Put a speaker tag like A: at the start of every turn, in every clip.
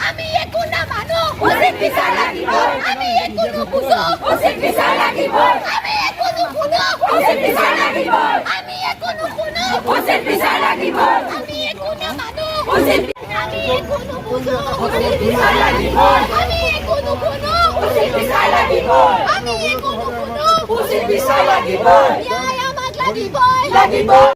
A: আমি একো না মানো উচিত বিচার লাগিব আমি একো নুবুজো উচিত বিচার লাগিব আমি একো নুশুনো উচিত বিচার লাগিব আমি একো নুশুনো উচিত বিচার লাগিব আমি একো না মানো উচিত আমি একো নুবুজো উচিত বিচার লাগিব আমি একো নুশুনো উচিত বিচার লাগিব আমি একো নুশুনো উচিত বিচার লাগিব ন্যায় আমাক লাগিব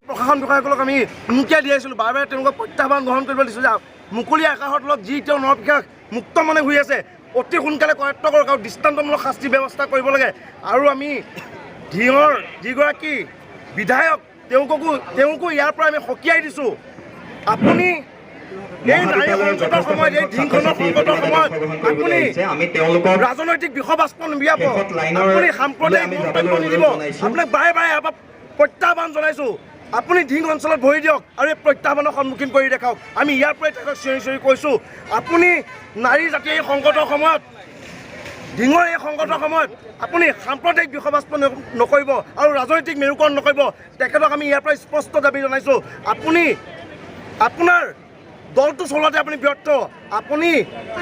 B: প্ৰশাসন বিষয়াসকলক আমি মুকিয়াই দি আহিছিলোঁ বাৰে বাৰে তেওঁলোকক প্ৰত্যাহ্বান গ্ৰহণ কৰিব দিছোঁ যে মুকলি আকাশৰ তলত যি তেওঁ নৰবিকাশ মুক্ত মনে ঘূৰি আছে অতি সোনকালে কৰায়ত্ব কৰক আৰু দৃষ্টান্তমূলক শাস্তি ব্যৱস্থা কৰিব লাগে আৰু আমি ধিঙৰ যিগৰাকী বিধায়ক তেওঁকো ইয়াৰ পৰা আমি সকীয়াই দিছোঁ আপুনি এই নাৰী সংকটৰ সময়ত এই ধিংখনৰ সংকটৰ সময়ত আপুনি ৰাজনৈতিক বিষবাস্প নুবিয়াব আপুনি সাম্প্ৰদায়িক মন্তব্য নিদিব আপোনাক বাৰে বাৰে ইয়াৰ পৰা প্ৰত্যাহ্বান জনাইছোঁ আপুনি ধিং অঞ্চলত ভৰি দিয়ক আৰু এই প্ৰত্যাহ্বানৰ সন্মুখীন কৰি দেখাওক আমি ইয়াৰ পৰাই তেখেতক চিঞৰি চিঞৰি কৈছোঁ আপুনি নাৰী জাতিৰ এই সংকটৰ সময়ত ধিঙৰ এই সংকটৰ সময়ত আপুনি সাম্প্ৰদায়িক বিষবাস্প নকৰিব আৰু ৰাজনৈতিক মেৰুকৰণ নকৰিব তেখেতক আমি ইয়াৰ পৰা স্পষ্ট দাবী জনাইছোঁ আপুনি আপোনাৰ দলটো চলোৱাতে আপুনি ব্যৰ্থ আপুনি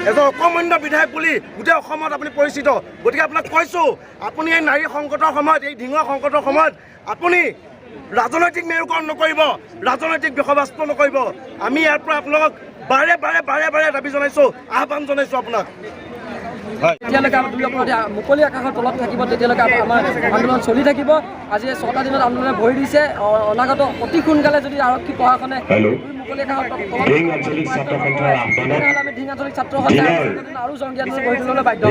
B: এজন অকমান্য বিধায়ক বুলি গোটেই অসমত আপুনি পৰিচিত গতিকে আপোনাক কৈছোঁ আপুনি এই নাৰী সংকটৰ সময়ত এই ধিঙৰ সংকটৰ সময়ত আপুনি ৰাজনৈতিক মেৰুকৰণ নকৰিব ৰাজনৈতিক বিষবাস্প নকৰিব আমি ইয়াৰ পৰা আপোনালোকক বাৰে বাৰে দাবী জনাইছোঁ আহ্বান জনাইছোঁ আপোনাক
C: যেতিয়ালৈকে মুকলি আকাশৰ তলত থাকিব তেতিয়ালৈকে আমাৰ আন্দোলন চলি থাকিব আজি 6টা দিনত আন্দোলনে ভৰি দিছে অনাগত অতি সোনকালে যদি আৰক্ষী প্ৰশাসনে মুকলি আকাশৰ তলত আমি ধিং আঞ্চলিক ছাত্ৰ সন্থা আৰু জংগী আন্দোলন গঢ়ি তুলিবলৈ বাধ্য